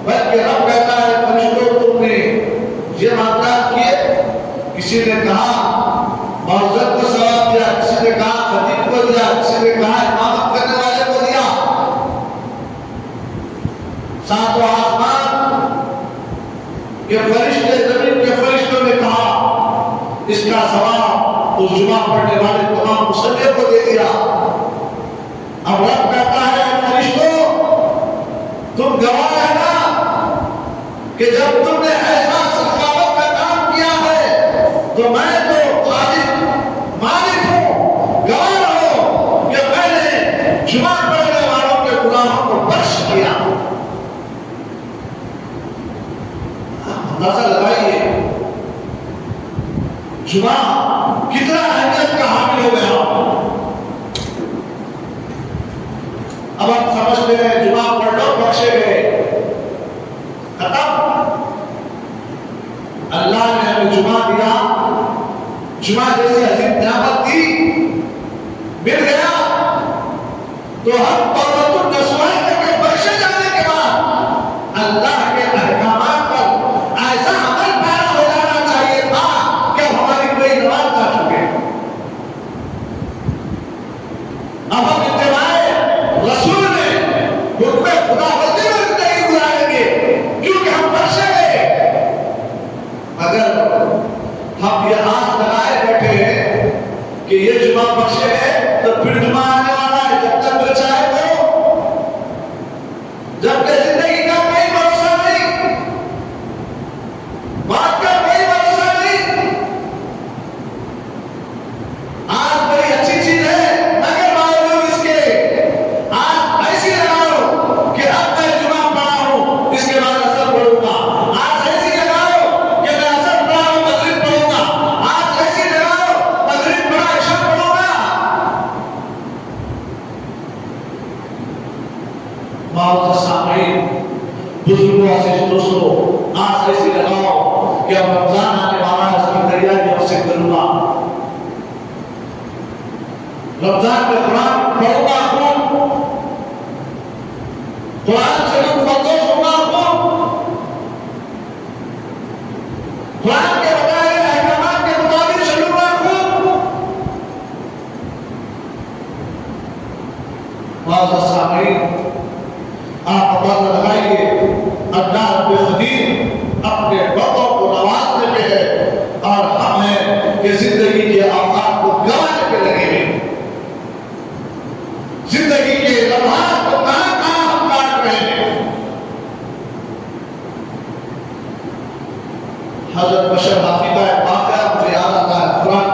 बल्कि रब कहता है फरिश्तों तुमने ये मामला किए, किसी ने कहा मौजूद को सवाब दिया, किसी ने कहा खतीब को दिया, किसी ने कहा इमामत करने वाले को दिया। सातों आसमान के फरिश्ते, जमीन के फरिश्तों ने कहा इसका सवाब उस जुमा पढ़ने वाले तमाम मुसल्ले को दे दिया। अब रब कहता है फरिश्तों तुम गवाह है ना कि जब तुमने ऐसा सखावत का काम किया है तो मैं तो मालिक हूं, गवाह रहो कि मैंने जुमा पढ़ने वालों के गुनाहों को बख्श किया। अंदाजा लगाइए जुमा कितना अहमियत का हामिल हो गया। अब हम समझते हैं जुमा पढ़ लो बख्शे गए, खत्म। अल्लाह ने हमें जुमा दिया, जुमा जैसी अजीम नियामत दी, मिल गया तो हम तौबतुन नसूहा करके बख्शे जाने के बाद अल्लाह के अहकामात पर ऐसा अमल पैदा हो जाना चाहिए था कि हमारी कोई नमाज ना चुके। अब हम इत्तिबाए रसूल में हुक्म खुदावंदी में नहीं गुजारेंगे क्योंकि हम बख्शे गए। अगर हम ये आस लगाए बैठे हैं कि ये जुमा बख्शे गए तो फिर जुमा आने वाला है, जब तक तो चाहे करो, जबकि जिंदगी का कोई भरोसा नहीं, बात का कोई भरोसा नहीं। आज बड़ी अच्छी चीज है मगर बावजूद इसके आज ऐसी लगाओ कि अब मैं जुमा पढ़ा हूं इसके बाद असर पढ़ूंगा, आज ऐसी लगाओ कि मैं असर पढ़ा हूं मगरिब पढ़ूंगा, आज ऐसी लगाओ मगरिब पढ़ा इशा पढ़ूंगा। माओ सामीन बुजुर्गों से दोस्तों आज ऐसी लगाओ कि अब रमजान आने वाला है, उसकी तैयारी अब से करूंगा, रमजान में कुरान पढ़ूंगा, कुरान से मुतवज्जो होगा, कुरान के बताए गए अहकामात के मुताबिक चलूंगा। माओ सामीन आप अंदाजा लगाइए अल्लाह रब्बुल कदीर अपने बंदों को नवाजने पे है और हम हैं कि जिंदगी के औकात को गंवाने पे लगे हैं। जिंदगी के लम्हात को कहां हम काट रहे हैं। हजरत बशर हाफी का एक वाक़या मुझे याद आता है, कुरान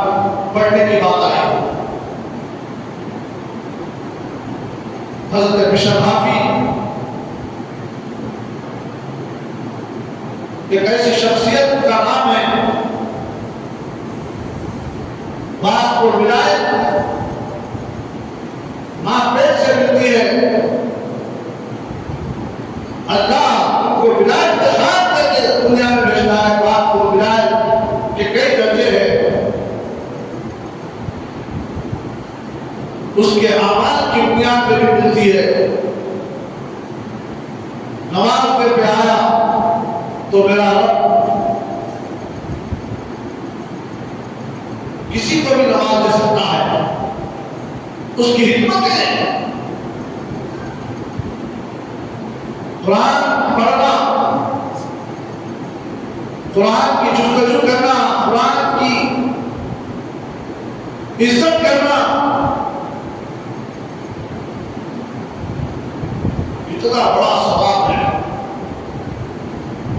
पढ़ने की बात आई। हजरत बशर हाफी एक ऐसी शख्सियत का नाम है, बाप को विलायत मां पेट से मिलती है, अल्लाह उनको विलायत के साथ देके दुनिया में भेजता है। बाप को विलायत के कई दर्जे हैं, उसके आवाज की बुनियाद पर भी मिलती है। नवाज पे आया तो मेरा रब किसी को भी नवाज दे सकता है, उसकी हिम्मत है। कुरान पढ़ना, कुरान की जुस्तजू करना, कुरान की इज्जत करना, इतना बड़ा सवाब है।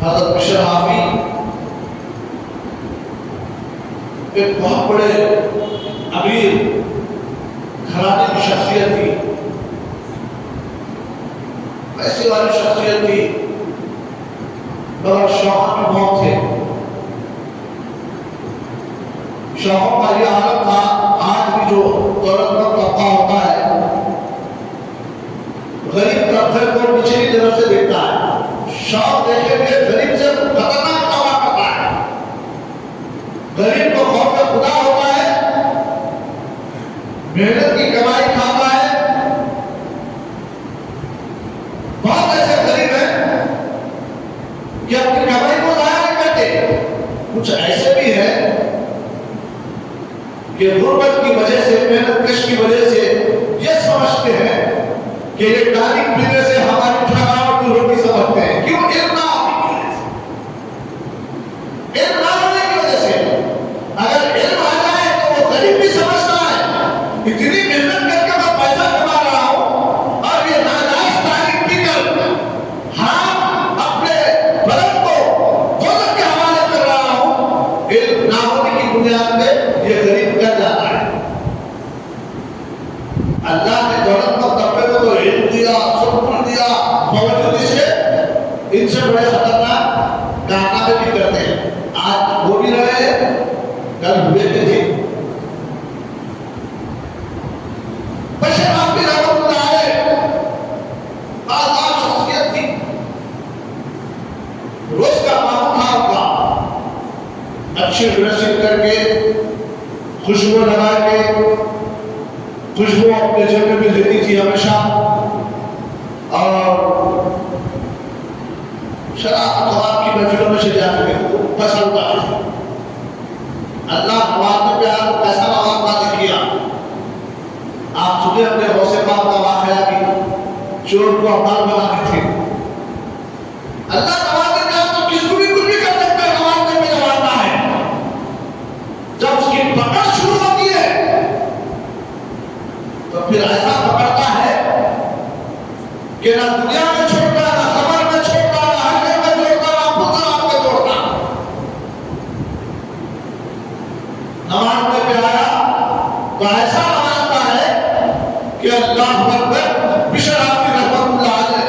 हज़रत बशर हाफी एक बहुत बड़े अमीर घराने की शख्सियत थी, ऐसी वाली शख्सियत थी, मगर शौहर की मौत थे। शौहर का यह हालत था, आज भी जो दौलतमंद तबका होता है गरीब तरफ को निचली नजर से देखता है। शौक देखेंगे गरीब से खतरनाक दावा करता है। गरीब को खौफ खुदा होता है, मेहनत की कमाई खाता है। बहुत ऐसे गरीब हैं कुछ ऐसे भी है कि गुर्बत की वजह से, मेहनत कश की वजह से ये समझते हैं कि ये तारीख पीने से हमारी थकावट दूर होगी, समझते हैं। क्यों? इल्म ना होने की वजह से। अगर इल्म आ जाए तो वो गरीब भी समझता है इतनी मेहनत करके मैं पैसा कमा रहा हूं और ये नाजायज तारीख पीकर हम अपने बदन को दोजख के हवाले कर रहा हूं। इल्म ना होने की बुनियाद पे ये गरीब कर जाता है। अल्लाह ने दौलत को तबे को तो इल्म दिया, सुकून दिया, बावजूद इसके इनसे बड़े खतरनाक कारनामे भी करते हैं। आज हो भी रहे, कल हुए भी थे। बशर आपकी रहमतुल्लाह अलैह आज़ाद शख्सियत थी। रोज का मामूल था उनका अच्छी ड्रेसिंग करके, खुशबू लगा के, खुशबू अपने जेब में लेती थी हमेशा, और शराब कबाब की महफिलों में से जाकर पसंद था। अल्लाह नवाज में प्यार कैसा नवाज वादे किया। आप सुने अपने गौसे पाक का वाकया भी, चोर को अमाल बनाने थे। अल्लाह नवाज में प्यार तो किसको भी कुछ भी कर सकता है, नवाज में जमाना है। जब उसकी पकड़ शुरू होती है तो फिर ऐसा पकड़ता है कि ना दुनिया में छोड़ता, ना कमर में छोड़ता, ना हल्के में छोड़ता, ना फुलदार में छोड़ता। नमाज में प्यारा तो ऐसा नमाजता है कि अल्लाह अकबर, बिशर आपकी रहमतुल्लाह अलैह,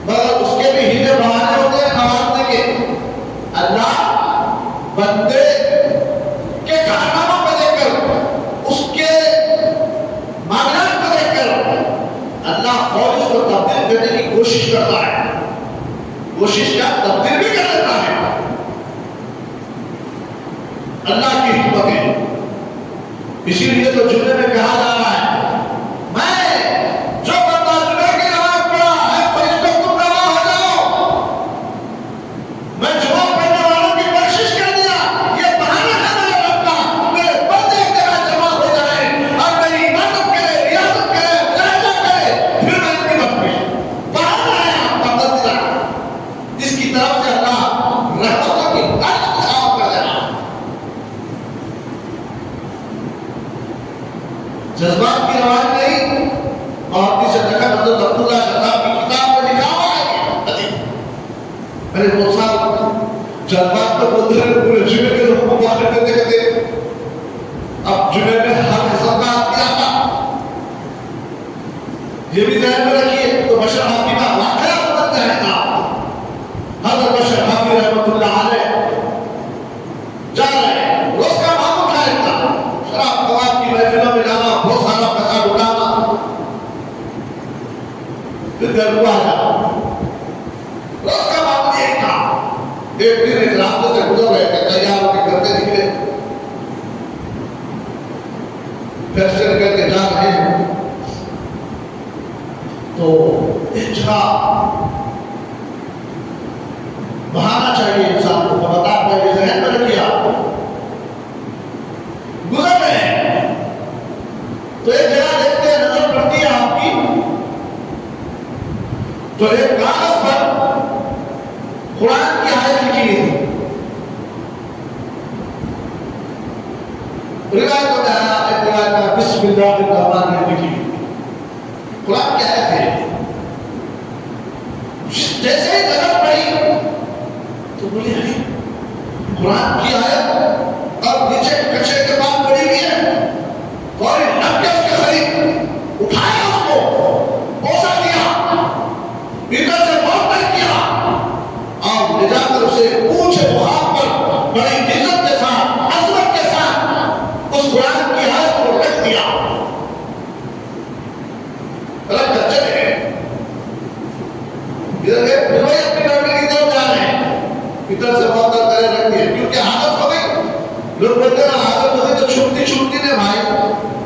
मगर उसके भी हीले बहाने होते हैं नमाजने के। अल्लाह बंदे के कारनामों को देखकर, उसके मामलात को देखकर अल्लाह फौज को तब्दील करने की कोशिश करता है। कोशिश क्या, तब्दील भी कर देता है। अल्लाह की हिकमत है। इसीलिए तो जुम्मे में कहा जा रहा है, मैं जो बंदा जुम्मे की नमाज पढ़ा है, फरिश्तों तुम रवा हो जाओ। मैं जुम्मा पढ़ने वालों की बख्शिश कर दिया। ये बहाना है मेरे रब का, मेरे बंदे एक जगह जमा हो जाए और मेरी इबादत करे, रियासत करे, मुजाहिदा करे, फिर मैं इनकी बख्शिश। बहाना है आपका बंदा, जिसकी तरफ से अल्लाह रहमतों की अर्ज़ साफ कर देना। जज्बात की आवाज नहीं, और से देखा मतलब अब्दुल्लाह शताब की किताब में लिखा हुआ है। मैंने बहुत साल जज्बात तो बोलते हैं, पूरे जुमे के लोगों को बात करते कहते अब जुमे में हर किस्म का किया था। ये भी ध्यान में रखिए। तो बशर हाफी का वाकया बदलता है था। हज़रत बशर हाफी रहमतुल्लाह अलैह जा रहे हैं, रोज का मामूल था इनका, शराब कबाब की महफिलों में जाना, बहुत सारा पैसा उड़ाना, फिर घर को आ जाना, रोज का मामूल यही था। एक दिन एक रास्ते से गुजर रहे थे, तैयार होकर घर से निकले, फैशन करके जा रहे हैं तो एक जगह बहाना चाहिए इंसान को, बता पाए जहन में रखिए। आप गुजर रहे हैं तो एक जगह देखते हैं, नजर पड़ती है आपकी, तो एक कागज पर कुरान की आयत लिखी है। रिवायत में आया, एक रिवायत में बिस्मिल्लाहिर्रहमानिर्रहीम लिखी, कुरान की आयत है। जैसे ही नजर पड़ी तो बोले, अरे कुरान की आयत और नीचे कचरे के बाद पड़ी हुई है। और लग गया उसके करीब, उठाया उसको, पोसा दिया, इधर से बहुत तक किया और ले जाकर उसे पूछे मुहार पर बड़ी इज्जत के साथ, अजमत के साथ उस कुरान की आयत को रख दिया, रख कर चले गए। इधर अपनी गड़बड़ी की तरफ जा रहे हैं, इधर से बहुत करे रख दिए, क्योंकि आदत हो गई। लोग बोलते हैं आदत हो गई तो छूटती छूटती नहीं भाई,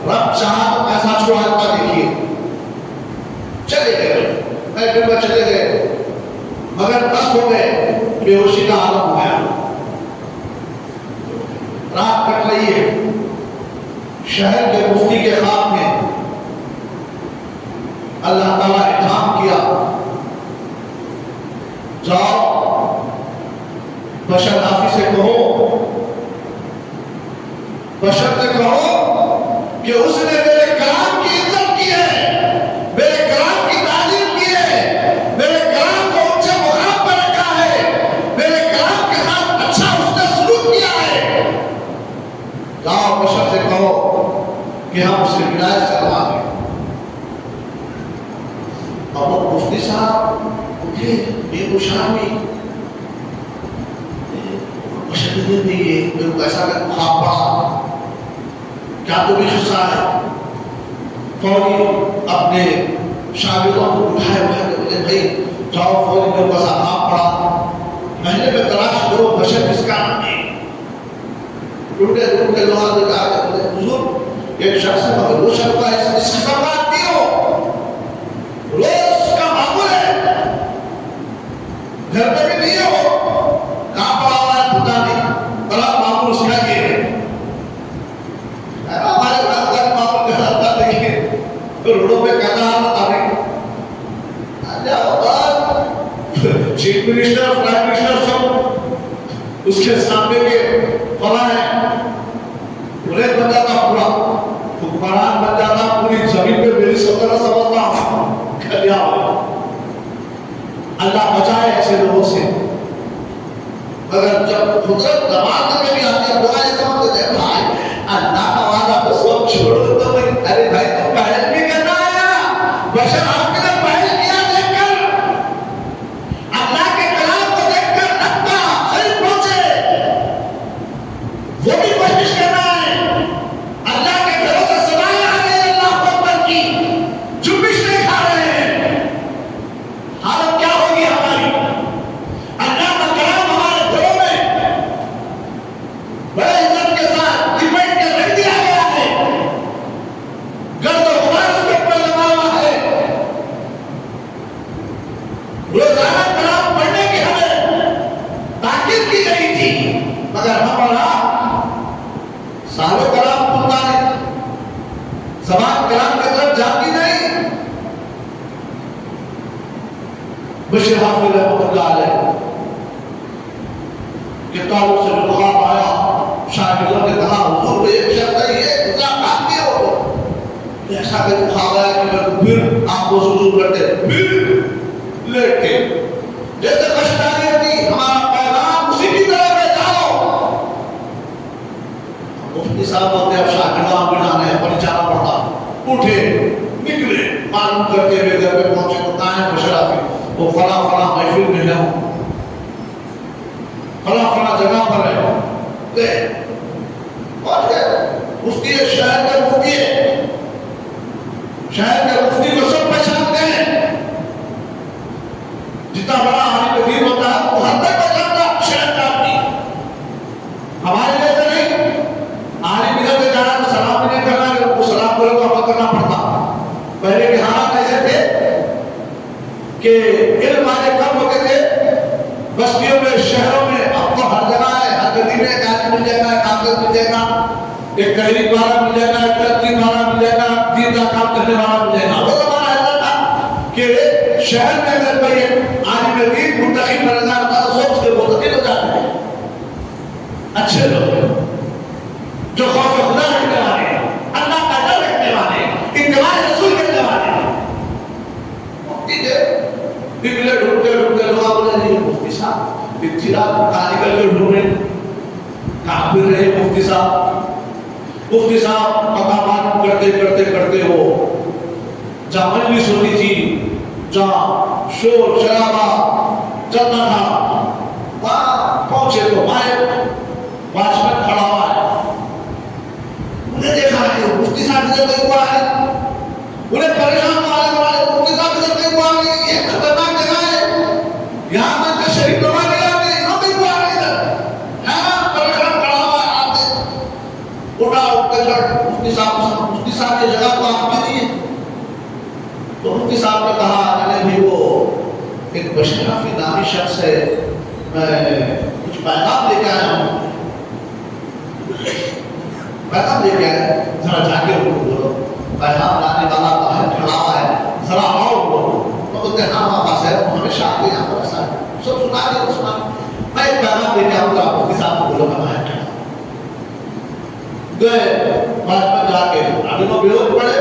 रब चाहा तो कैसा छुड़ाता देखिए। चले गए, मैं चले गए, मगर बस हो गए, बेहोशी का आलम हो गया। शहर के मुफ्ती के खाब में अल्लाह ताला इल्हाम किया, जाओ बशर हाफिज से कहो, बशर से कहो कि उसने मेरे कलाम की इज्जत की है, मेरे कलाम की तालीम की है, मेरे कलाम को ऊंचे मुकाम पर रखा है, मेरे कलाम के साथ अच्छा उसने सलूक किया है। जाओ बशर से कहो कि हम उससे विलायत करवा दें। और वो मुफ्ती साहब उठे बेगुशामी, मेरे को ऐसा ख्वाब पड़ा, क्या तुम्हें गुस्सा है? फौरी अपने शागिर्दों को उठाए बोले भाई जाओ, फौरी मेरे को ऐसा ख्वाब पड़ा, महले में तलाश करो बशर किसका नाम है। ढूंढे ढूंढे लोग हुजूर एक शख्स है, मगर वो शख्स का इसकी सवाल नहीं हो, रोज का मामूल है, घर में भी नहीं हो, कहां पड़ा हुआ है पता नहीं, बड़ा मामूल उसका ये है। हमारे घर मामूल का आता देखिए तो रोडों पे कहता आता नहीं, चीफ मिनिस्टर प्राइम मिनिस्टर सब उसके सामने के फला है, पूरे बन जाता, पूरा हुक्मरान बन जाता, पूरी जमीन पे मेरी सल्तनत समझता हूं। अल्लाह बचाए ऐसे लोगों से। अगर जब कुदरत नमाज में भी आती है, दुआ ये समझते हैं भाई अल्लाह का वादा तो सब छोड़ दो, तो भाई अरे भाई तुम पहल भी करना आया, बशर आपके लिए पहल किया, देखकर अल्लाह के कलाम को देखकर नक्का खरीद पहुंचे, वो भी कोशिश करना है। अल्लाह के घरों से सवाल आ गए अल्लाह अकबर की, जुम्बिश नहीं खा रहे हैं, हालत क्या होगी हमारी? अल्लाह का कलाम हमारे घरों में बड़े इज्जत के साथ लिपेट के रख दिया गया है, गर्द और गुबार उसके ऊपर लगा हुआ है। रोजाना कलाम पढ़ने की हमें ताकीद की गई थी, मगर हमारा सालों कलाम सुनता नहीं, जबान कलाम की तरफ जाती नहीं। बशर हाफिज रहमतुल्लाह अलैह किताबों से जो ख्वाब आया, शागिर्दों ने कहा हुजूर को एक शर्त है, ये इतना काम नहीं हो, ऐसा कोई ख्वाब आया कि मैं फिर आपको सुजूद करते, फिर लेट के जैसे कश्तानी थी, हमारा पैगाम उसी की तरफ है, जाओ। मुफ्ती साहब बोलते अब शागिर्दों को जाना है, पर जाना पड़ता, उठे निकले, मालूम करते हुए घर पे पहुंचे तो कहाँ है बशर हाफिज? वो फला फला महफिल में है, फला फला जगह पर है, और मुफ्ती है, शहर का मुफ्ती है, शहर के मुफ्ती को सब पहचानते हैं, जितना बड़ा आलिम दीन होता है वो हर तक पहचानता शहर का आदमी। हमारे लिए तो नहीं, आलिम इधर से जाना तो सलाम भी नहीं करना, अगर वो सलाम करो तो अमल करना पड़ता। पहले के हालात ऐसे थे कि इल्म वाले कम होते थे बस्तियों में, शहरों में। अब तो हर जगह है, हर गली में एक आदमी मिल जाएगा, एक कागज मिल जाएगा, एक कहरी वाला मिल जाएगा, एक तरक्की वाला मिल जाएगा, दीन का काम करने वाला मिल जाएगा। वो जमाना ऐसा था कि शहर में अगर कोई आलिम दीन मुंतखब पर नजर आता तो सब उसके मुंतखब हो जाते हैं, अच्छे लोग जो खौफ खुदा रखने वाले, अल्लाह का डर रखने वाले, इत्तिबा रसूल करने वाले। निकले ढूंढते ढूंढते लोग बोले नहीं मुफ्ती साहब इतनी रात कहाँ निकल के ढूंढे, कहाँ फिर रहे मुफ्ती साहब? मुफ्ती साहब मकामात करते करते करते हो जहाँ मजलिस होती थी, जहाँ शोर शराबा चलता था, वहां पहुंचे तो वहां वॉचमैन खड़ा हुआ है। उन्हें देखा है मुफ्ती साहब इधर नहीं हुआ है, उन्हें परेशान वाले मुफ्ती साहब इधर नहीं हुआ है, ये खतरनाक जगह है, यहाँ में तो शरीफ लोग नहीं आते, यहाँ नहीं हुआ है इधर, है परेशान खड़ा हुआ है। आते उठा उठकर मुफ्ती साहब की जगह को आप नहीं है। तो मुफ्ती साहब ने कहा अरे भाई वो एक बशर हाफिज नामी शख्स है, मैं कुछ पैगाम लेके आया हूँ। पैगाम लेके आए, जरा जाके उनको बोलो पैगाम लाने वाला बाहर खड़ा हुआ है, जरा आओ बोलो। तो बोलते हाँ वापस है, हमेशा आते यहाँ पर ऐसा सब सुना दे सुना। मैं एक पैगाम लेके आऊँगा आपके साथ बोलो मैं बाहर खड़ा गए पास में जाके अभी वो विरोध पड़े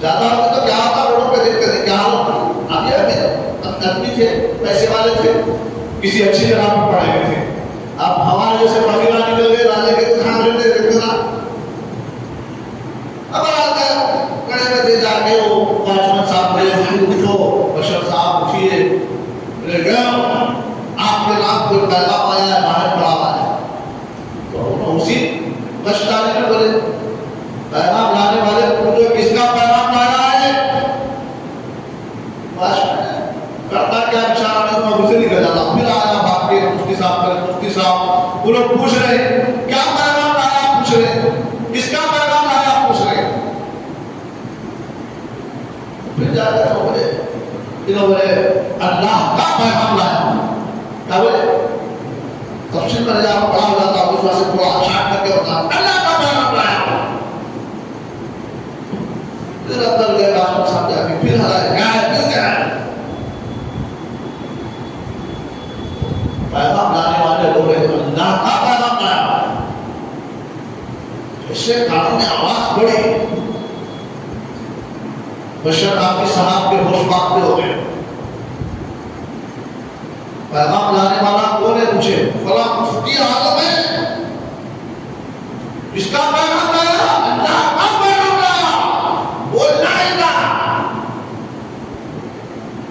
ज्यादा होगा तो क्या होता रोडों पे देखते थे क्या होता। अभी आदमी थे पैसे वाले थे किसी अच्छी जगह पर पढ़े हुए थे। अब हमारे जैसे फकीरा निकल गए राजा के खान रहते देखते ना। अब आते खड़े में थे जाके वो वाचमैन साहब बोले भाई उठो बशर साहब उठिए। बोले गए आपके नाम कोई पैगाम आया है बाहर खड़ा हुआ है। तो उसी बशदारी में बोले पैगाम लाने वाले पूछो किसका पैगाम लाया है। करता क्या बेचारा नहीं मैं उसे निकल जाता फिर आया भाग के मुफ्ती साहब वो लोग पूछ रहे क्या पैगाम लाया पूछ रहे किसका पैगाम लाया पूछ रहे। फिर जाकर बोले बोले अल्लाह का पैगाम लाया। क्या बोले तफसील में जाओ बड़ा हो जाता उस वजह से थोड़ा शार्ट करके होता अल्लाह का पैगाम लाया। फिर अंदर गए बादशाह साहब जाके फिर हराए क्या है क्यों क्या है। पैगाम लाने वाले लोग अल्लाह का पैगाम लाया। इससे कानून में आवाज बढ़ी बशर आपके साहब के होश बात हो गए। पैगाम लाने वाला कौन है पूछे फला मुफ्ती आलम है इसका पैगाम लाया अल्लाह का पैगाम लाया बोलना इल्ला।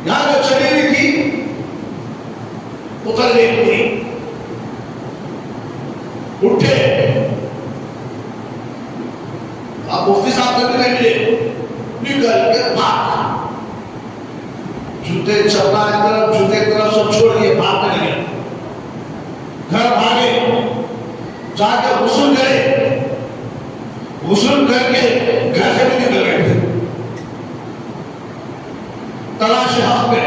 यहां जो चली हुई थी उतर गई पूरी उठे। आप मुफ्ती साहब ने भी नहीं मिले निकल के भाग जूते चपला की तरफ जूते की तरफ सब छोड़ दिए भागने लगे। घर भागे जाके गुस्ल गए गुस्ल करके घर से भी निकल गए थे तलाश हक में।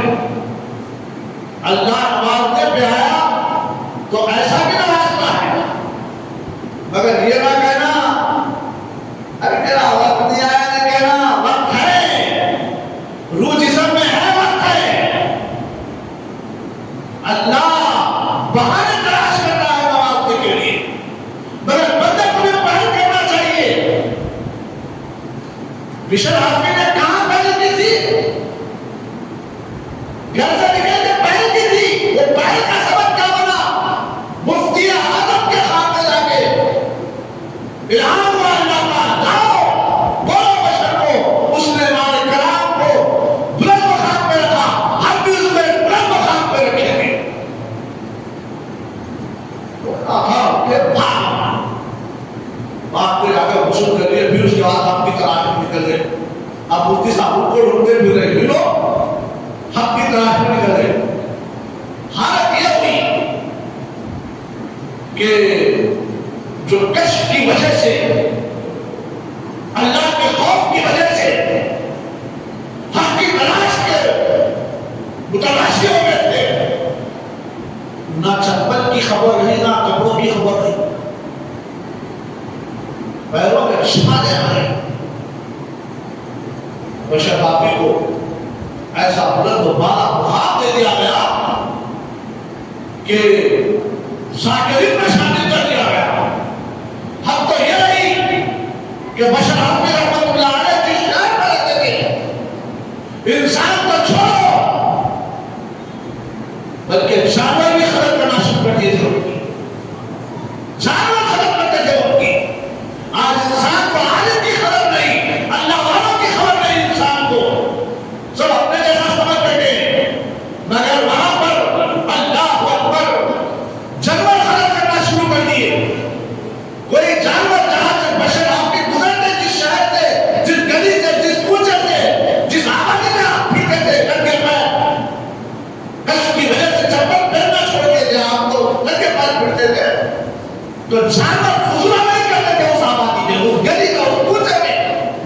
अल्लाह नवाजने पे आया तो ऐसा भी नवाजता है मगर ये ना कहना अरे मेरा वक्त नहीं आया ना कहना वक्त है रूह जिस्म में है वक्त है। अल्लाह बहाने तलाश कर रहा है नवाजने के लिए मगर बंदे को भी पहल करना चाहिए। बिशर हाफी ने कहां पहल की थी घर से निकल के पहल की थी। वो पहल का सबब क्या बना मुफ्ती आजम के हाथ में जाके इल्हाम हुआ अल्लाह का जाओ बोलो बशर को उसने हमारे कलाम को बुलंद मकाम पे रखा हम भी उसमें बुलंद मकाम पे रखेंगे। फिर बात पे जाकर गुस्ल कर लिए फिर उसके बाद आपकी तलाश में निकल गए। अब मुफ्ती साहब को ढूंढते फिर रहे लो हक की तलाश में निकल गए। हालत यह हुई कि जो कष्ट की वजह से अल्लाह के खौफ की वजह से हक की तलाश के मुतलाशी हो गए थे ना चप्पल की खबर नहीं ना कपड़ों की खबर नहीं पैरों में छाले आए। बशर बापी को ऐसा बुलंद बाला भाव दे दिया गया कि शाकिरीन में शामिल कर दिया गया। हम तो ये नहीं कि बशर हाफी रहमतुल्लाह अलैह जिस शहर में रहते थे इंसान को छोड़ो बल्कि जानवर भी खत्म करना शुरू कर दिए थे उनकी जानवर खत्म करते थे उनकी। आज इंसान को आलिम की खबर नहीं अल्लाह वालों की खबर नहीं इंसान को सब अपने जैसा समझ बैठे मगर वहां पर अल्लाह अकबर जानवर खत्म करना शुरू कर दिए। कोई जानवर जहां से बशर आपके गुजरते जिस शहर से जिस गली से जिस कूचे से जिस आबादी में आप पीते थे नंगे पैर कष्ट की वजह से चप्पल पहनना छोड़ दिए थे आप तो नंगे पैर फिरते थे तो जानवर फुजूला नहीं करते थे उस आबादी में उस गली में उस कूचे में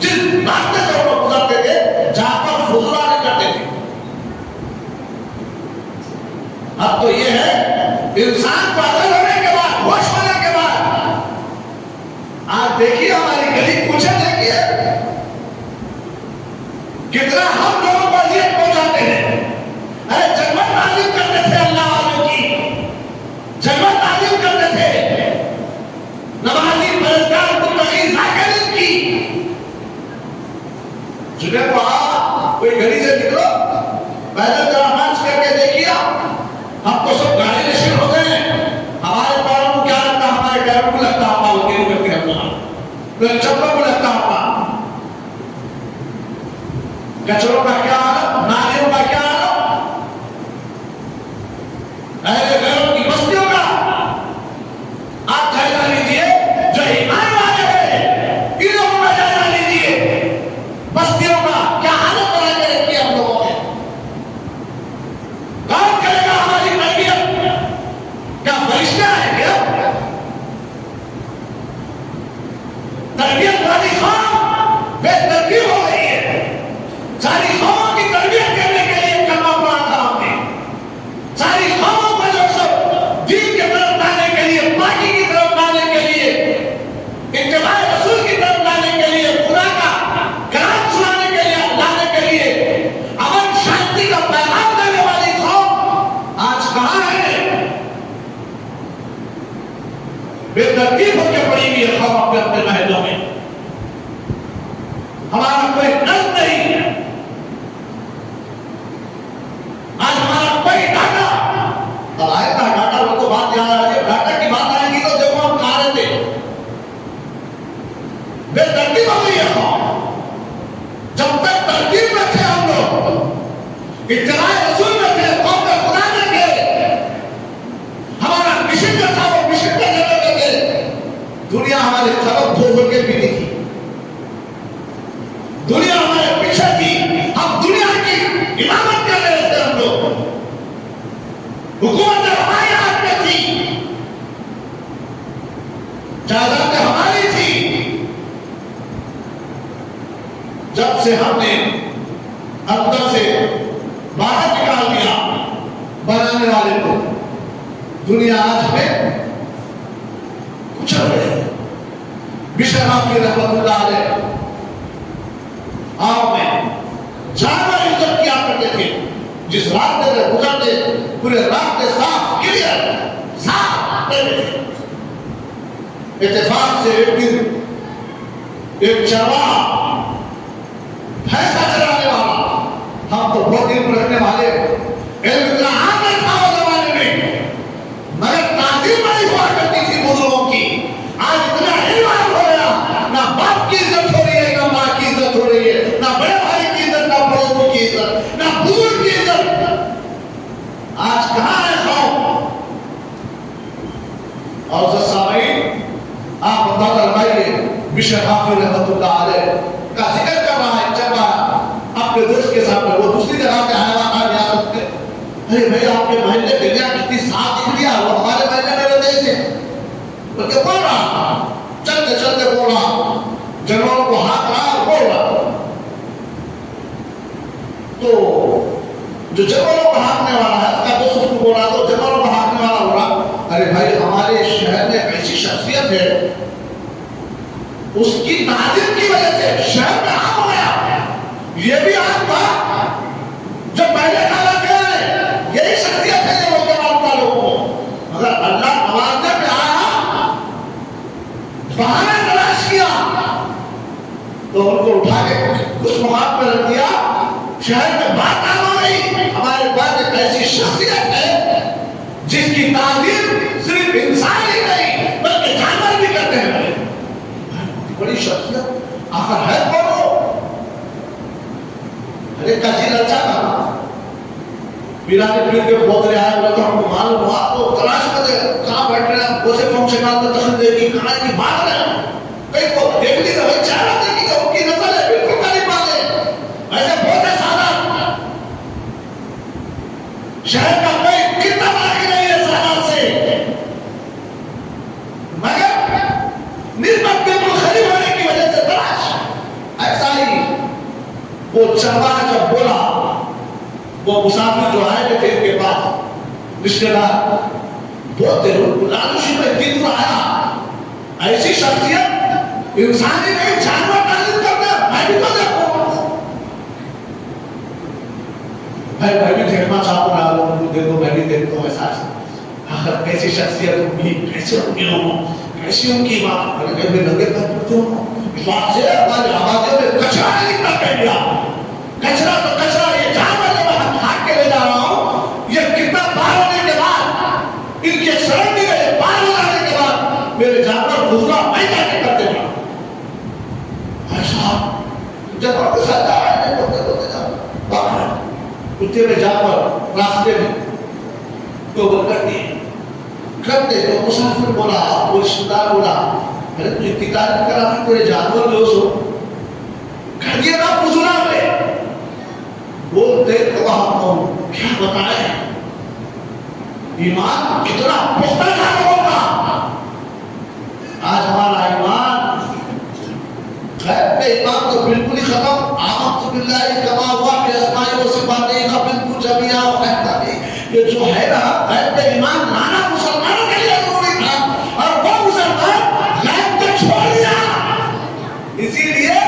जिस रास्ते से वो गुजरते थे जहां पर फुजूला नहीं करते थे। अब तो ये है इंसान को अकल होने के बाद होश होने के बाद जितना हम लोगों को अजियत पहुंचाते हैं। अरे जन्मत तालीम करते थे अल्लाह वालों की, जन्मत तालीम करते थे नमाजी परस्कार मुत्तकी ज़ाकिरीन की। जुने को कोई गली से निकलो, पैदल नमाज करके देखिए, हमको सब गाड़ी नशीब हो गए, हमारे पैरों को क्या लगता, हमारे पैरों को लगता, हम वकील करते हैं अपना, फिर चप्पलों को लगता अपना। कचरों का क्या हाल, नालियों का क्या हाल, ऐसे घरों की बस्तियों का आप जायजा लीजिए। जो ईमान वाले हैं इन लोगों का जायजा लीजिए, बस्तियों का क्या हालत बना के रखी है हम लोगों ने। कौन करेगा हमारी तरबियत? क्या फरिश्ता है क्या? तरबियत वाली कौम बेतरतीब हो गई है। सारी कौमों की तरबियत करने के लिए कलमा पढ़ा था हमने, सारी कौमों को जो सब दीन की तरफ लाने के लिए, पाकी की तरफ लाने के लिए, इत्तिबा रसूल की तरफ लाने के लिए, खुदा का कलाम सुनाने के लिए, लाने के लिए, अमन शांति का पैगाम देने वाली कौम आज कहां है? बेतरतीब होकर पड़ी हुई है कौम अपने अपने महलों में। हमारा कोई नज़्म नहीं है, आज हमारा कोई डाटा, अब आएगा डाटा, वो तो बात याद आ रही है, डाटा की बात आएगी तो देखो हम कहा रहे थे, बेतरतीब हो गई है कौम। जब तक तरतीब में थे हम लोग, इत्तिबा रसूल में थे, कौम में खुदा में थे, हमारा मिशन जो था वो मिशन पे चलते थे, दुनिया हमारे तरफ धो के पीती थी, दुनिया हमारे पीछे थी, हम दुनिया की इमामत कर रहे थे, हम लोग हुकूमत हमारे हाथ में थी, जायदाद हमारी थी। जब से हमने अंदर से बाहर निकाल दिया बनाने वाले को, दुनिया आज में कुचल रही है। बिशर हाफिज़ रहमतुल्लाह अलैह आप में जानवर इज्जत किया करते थे, जिस रास्ते से गुजरते पूरे रास्ते साफ क्लियर साफ करते थे। इत्तेफाक से एक दिन एक चरवाहा फैसला चलाने वाला, हम तो बहुत दिन रखने वाले, इतना आगे था उस जमाने में, मगर ताज़ीम नहीं हुआ करती थी बुजुर्गों की। आज इतना इल्म हो गया, ना बाप की इज्जत हो रही है, ना माँ की इज्जत हो रही है, ना बड़े भाई की इज्जत, ना पड़ोसी की इज्जत, ना बुजुर्ग की इज्जत। आज कहां है कौम? और सामीन आप अंदाजा लगाइए, बिशर हाफिज़ रहमतुल्लाह अलैह का जिक्र कर रहा है, चल रहा अपने दोस्त के सामने, वो दूसरी जगह पे आया था रियासत में, अरे भाई आपके महल्ले गलियां कितनी साफ दिख रही है, वो हमारे महल्ले में रहते थे, बल्कि बोल रहा चलते चलते बोल रहा, जानवरों को हाथ रहा और बोल रहा। तो जो जानवरों को हाँकने वाला है, उसका दोस्त उसको बोल रहा, तो जानवरों को हाँकने वाला बोला, अरे भाई हमारे शहर में ऐसी शख्सियत है, उसकी ताज़ीम की वजह से शहर में आम हो गया। ये भी आम था जो पहले काला क्या है, यही शख्सियत है जो बोलते वालों को, मगर अल्लाह नवाजने पे आया, बहाना तलाश किया, तो उनको उठा के उस मुकाम पर रख दिया। शहर में बात आम हो गई, हमारे पास एक ऐसी शख्सियत है जिसकी ताज़ीम सिर्फ इंसान ही नहीं बल्कि जानवर भी करते हैं। बड़ी शख्सियत आखिर है कौन हो? अरे काजी लच्चा था, पीराने पीर के बोतले आए, बोला तो हमको मालूम हुआ, तो तलाश में दे कहाँ बैठ रहे हैं, कौन से फंक्शन में तस्वीर देखी, कहाँ की बात रहे हैं, कहीं को देख ली तो चेहरा देखी तो उनकी नस्ल है, बिल्कुल करीब वाले, ऐसे बहुत है सादा, शहर का कोई कितना बाकी नहीं है सादा से, मगर निर्मत बिल्कुल खरीब होने की वजह से तलाश। ऐसा ही वो चरवाहा जब बोला, वो मुसाफिर जो आए थे इनके पास रिश्तेदार, बहुत देर लालूशी में दिन आया, ऐसी शख्सियत इंसानी नहीं जानवर तालीम करते, मैं भी तो देखो मैं भी देखना चाहता हूँ, लोगों को देखो, मैं भी देखता हूँ ऐसा आखिर कैसी शख्सियत होगी, कैसे होंगे हो, कैसी उनकी बात, अगर मैं लगे करते हो विश्वास से हमारे आवाज़ों में कचरा निकला कर दिया, कचरा तो कचरा, ये जानवर जब हम हाथ के ले जा रहा हूँ, ये कितना बार होने के बाद, इनके सराउंडिंग में बार हो जाने के बाद मेरे जानवर फुजला मैं जाके कर देगा ऐसा जब आपके साथ जा रहे हैं तो जाओ कुत्ते में जानवर रास्ते में तो वो करते तो मुसाफिर बोला, वो रिश्तेदार बोला, अरे तू इंतजार करा कि तेरे जानवर जो सो कर दिया ना फुजूला में, बोलते तो हम क्या बताएं ईमान कितना पुख्ता था लोगों का। आज हमारा ईमान गैब पे ईमान तो बिल्कुल ही खत्म, आमन बिल्लाहि कमा हुआ कि अस्माई व सिफातिही का बिल्कुल जमिया व अहकामी, ये जो है ना गैब पे ईमान लाना मुसलमानों के लिए जरूरी था और वो मुसलमान गैब को छोड़ दिया, इसीलिए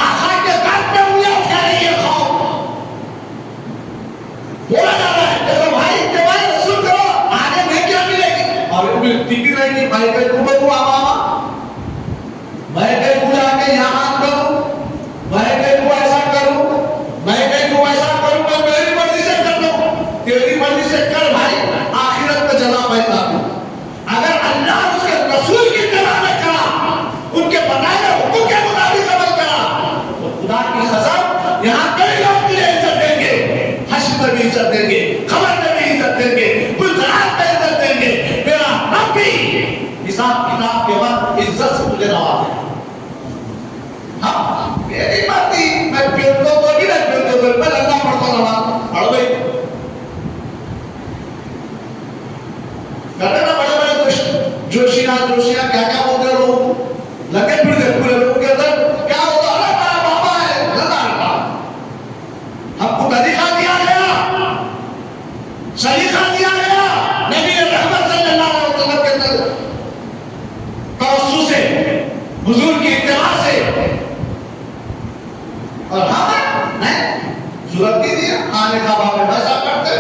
आखा के गैब पे उंगलियां उठा रही है कौम। बोला जा रहा है देखो भाई इत्तिबाई रसूल करो, आगे में क्या मिलेगी, और मिलती भी नहीं कि भाई के कुबू आवामा मैं कहीं को जाके यहाँ करूं, मैं कहीं को ऐसा करूं, मैं कहीं को ऐसा करूं, मैं मेरी मर्जी से कर दूं, तेरी मर्जी से कर भाई, आखिरत में जला पैदा हो। अगर अल्लाह उसके रसूल की तरह में करा, उनके बनाए हुए हुक्म के मुताबिक अमल करा, तो खुदा की कसम यहाँ कई लोग तुझे इज्जत देंगे, हश्र में भी इज्जत देंगे, खबर में भी इज्जत देंगे, गुजरात में इज्जत देंगे, मेरा रब भी हिसाब किताब के बाद इज्जत से तुझे नवाजेगा। हाँ, मेरी बात नहीं, मैं पेड़ों को भी नहीं पेड़ों को, मैं लंगा पड़ता नमाज पढ़ गई। कहते ना बड़े-बड़े जोशिया क्या बोलते हैं लोग, लगे फिर पूरे लोगों के अंदर क्या होता है, मेरा बाबा है, लगा रखा, हमको तरीका दिया गया, सलीका दिया गया, नबी रहमत सल्लल्लाहु अलैहि वसल्लम के अंदर तवस्सु से, हुजूर की इत्तिबा से, और हम नहीं जरूरत नहीं दिया, आने का बाप में ऐसा करते,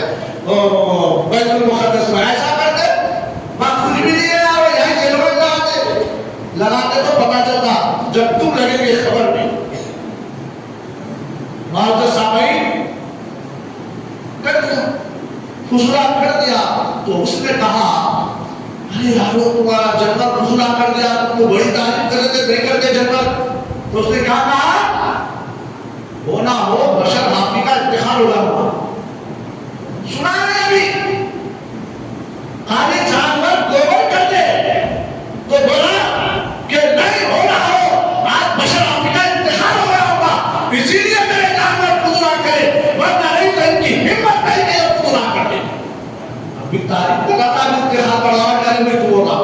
बैतुल मुक़द्दस में ऐसा करते, बात कुछ भी नहीं है, और यहीं जेलों लगाते तो पता चलता, जब तुम लगेंगे खबर नहीं। मार्ज सामई कर दिया, फुसला कर दिया, तो उसने कहा अरे यारो तुम्हारा जन्नत फुसला कर दिया, तुमको बड़ी तारीफ कर देते, नहीं करते जन्नत, तो उसने क्या कहा, हो ना हो बशर आपकी का इत्तिखाल होगा, सुना है अभी खाली जानवर गोबर कर दे तो बोला कि नहीं हो रहा हो, आज बशर आपकी का इत्तिखाल हो गया होगा, इसीलिए मेरे जानवर फुसला करे, वरना नहीं तो इनकी हिम्मत नहीं कि ये फुसला कर दे। अभी तारीफ लगातार इत्तिखाल बढ़ावा करे में तू होगा,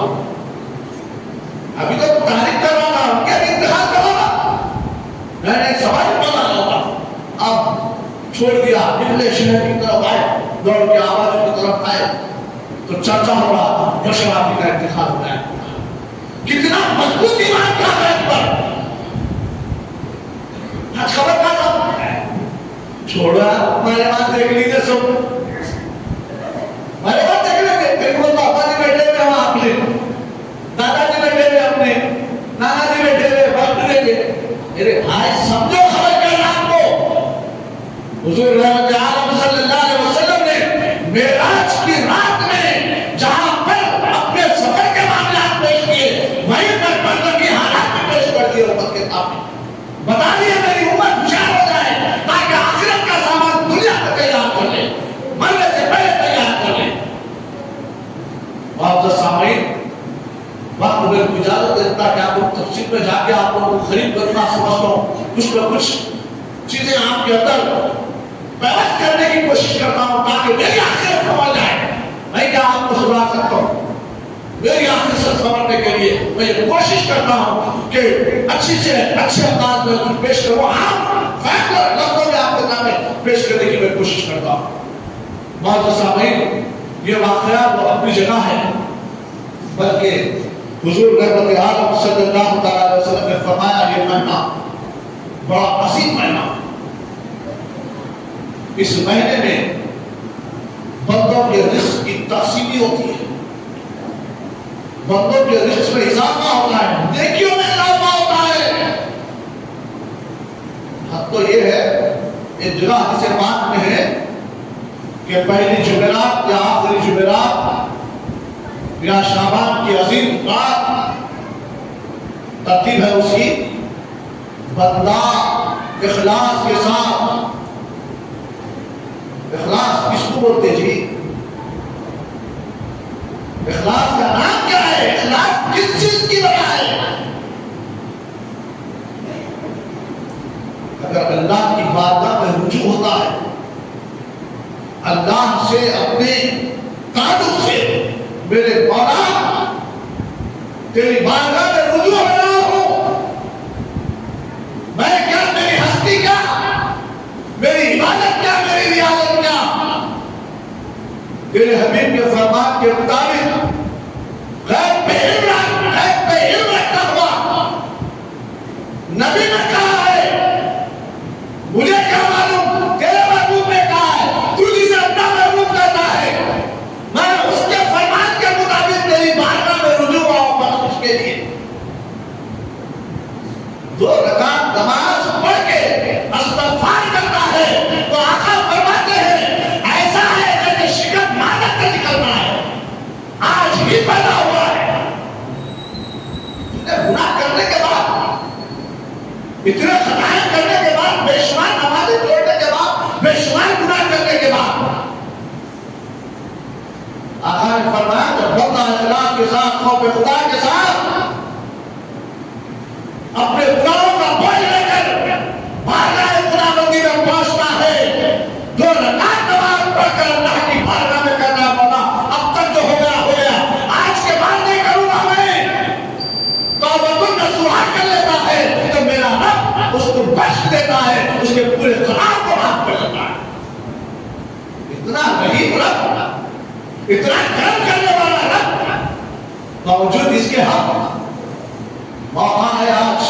अभी तो तारीफ कर रहा था, क्या इत्तिखाल करोगा, नहीं सवाल पता होगा। अब छोड़ दिया, निकले शहर की तरफ आए, दौड़ के आवाज की तरफ आए, तो चर्चा हो रहा बशर आपकी का इत्तिखाल हो गया, कितना मजबूत ईमान का है पर आज खबर का छोड़ा, मेरे बात देख लीजिए सब, मेरे बात देख लीजिए, बिल्कुल पापा जी बैठे हुए वहां अपने, दादाजी बैठे हुए अपने, नाना जी बैठे हुए, बाप बैठे, अरे भाई समझो खबर कर रहा आपको, हुजूर रहमत आलम सल्लल्लाहु अलैहि वसल्लम ने मेराज की रात में जहां पर अपने सफर के मामलात पेश किए, वहीं पर बंदर की हालात में पेश कर दिए उम्मत के सामने, बता दिया मेरी उम्मत होशियार हो जाए, ताकि आखिरत का सामान दुनिया को तैयार कर ले, मरने से पहले तैयार कर ले। आप सामईन वक्त में इजाजत देता कि आप तफसील में जाके आप लोगों को खरीद करना समझता हूँ, कुछ न कुछ चीजें आपके अंदर पैदा करने की कोशिश करता हूँ, ताकि मेरी आखिरत संभल जाए, मैं क्या आपको सुधार सकता हूँ, मेरी आखिरत संभलने के लिए मैं ये कोशिश करता हूँ कि अच्छी से अच्छे अंदाज में कुछ पेश करूँ, आप फैसला लफ्जों में आपके सामने पेश करने की मैं कोशिश करता हूँ। मौजूद सामईन, ये वाक़या वो अपनी जगह है, बल्कि हुजूर रहमत आलम सल्लल्लाहु अलैहि वसल्लम ने फरमाया ये महीना बड़ा अजीम महीना, इस महीने में तकसीमी होती है, बंदों के रिस्क में इजाफा होता है, नेकियों में इजाफा होता है। हद तो ये है, एक जगह हदीस पाक में है कि पहली जुमेरात या आखिरी जुमेरात या शाबान की अजीम रात तरतीब है उसकी, बंदा इखलास के साथ, इखलास किसको बोलते जी? इखलास का नाम क्या है? इखलास किस चीज की वजह है? अगर अल्लाह की बारगाह में रुजू होता है, अल्लाह से अपने ताल्लुक से, मेरे मौला तेरी बारगाह में रुजू हो रहा हूं, मैं क्या, मेरी हस्ती क्या, मेरी इबादत क्या, मेरी रियाजत क्या, तेरे हबीब के फरमान के मुताबिक गैब पे इल्म रखता हुआ नबी ने कहा है, मुझे क्या मालूम, तेरे महबूब ने कहा है, तू जिसे अपना महबूब कहता है, मैं उसके फरमान के मुताबिक तेरी बारगाह में रुजू हुआ हूं बख्शिश के लिए। 2 रकात नमाज पढ़ के इस्तग़फ़ार करता है तो आका फरमाते हैं ऐसा है जैसे शिकन मादक से निकलना है, आज ही पैदा हुआ है। गुनाह करने के बाद, इतने खताएं करने के बाद, बेशुमार नमाज़ें तोड़ने के बाद, बेशुमार गुनाह करने के बाद, आका ने फरमाया जब बंदा इखलास के साथ, खौफ खुदा के साथ अपने गुनाहों का बोझ लेकर बारगाह खुदाबंदी में पहुंचता है, 2 रकात नमाज पढ़कर अल्लाह की बारगाह में करना पड़ा, अब तक जो हो गया, आज के बाद नहीं करूंगा मैं, तौबतुन नसूहा कर लेता है तो मेरा रब उसको बख्श देता है, उसके पूरे गुनाह को माफ कर देता है। इतना रहीम रब, इतना करम करने वाला रब, बावजूद इसके हम मौका है आज,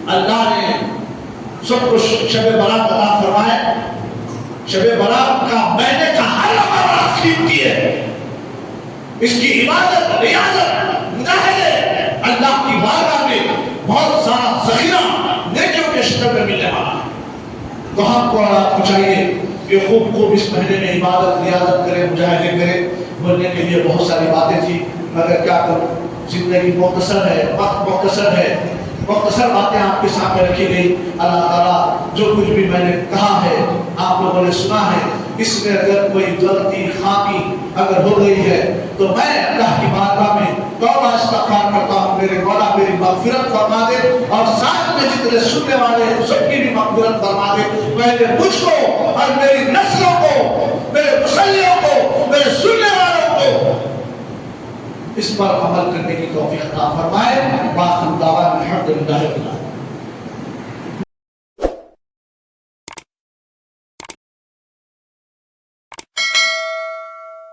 अल्लाह ने सब कुछ शब बारात अता फरमाए। शब बारात का महीने का हर लम्हा कीमती है, इसकी इबादत, रियाजत, मुजाहिदे अल्लाह की बारगाह में बहुत सारा ज़ख़ीरा नेकियों के शक्ल में मिलने वाला है। तो हमको और आपको चाहिए कि खूब इस महीने में इबादत, रियाजत करें, मुजाहिदे करें। बोलने के लिए बहुत सारी बातें थी, मगर क्या करूं, जिंदगी मुख्तसर है, वक्त मुख्तसर है, मुख्तसर बातें आपके सामने रखी गई। अल्लाह ताला जो कुछ भी मैंने कहा है, आप लोगों ने सुना है, इसमें अगर कोई गलती, खामी अगर हो गई है तो मैं अल्लाह की बारगाह में तौबा इस्तग़फ़ार करता हूँ, मेरे मौला मेरी मग़फ़िरत फरमा दे, और साथ में जितने सुनने वाले हैं सबकी भी मग़फ़िरत फरमा दे। पहले मुझको और मेरी नस्लों को, मेरे मुसल्लियों को, मेरे सुनने वालों को इस पर अमल करने की तौफीक अता फरमाए। बाक़ी दावा अल्हम्दुलिल्लाह।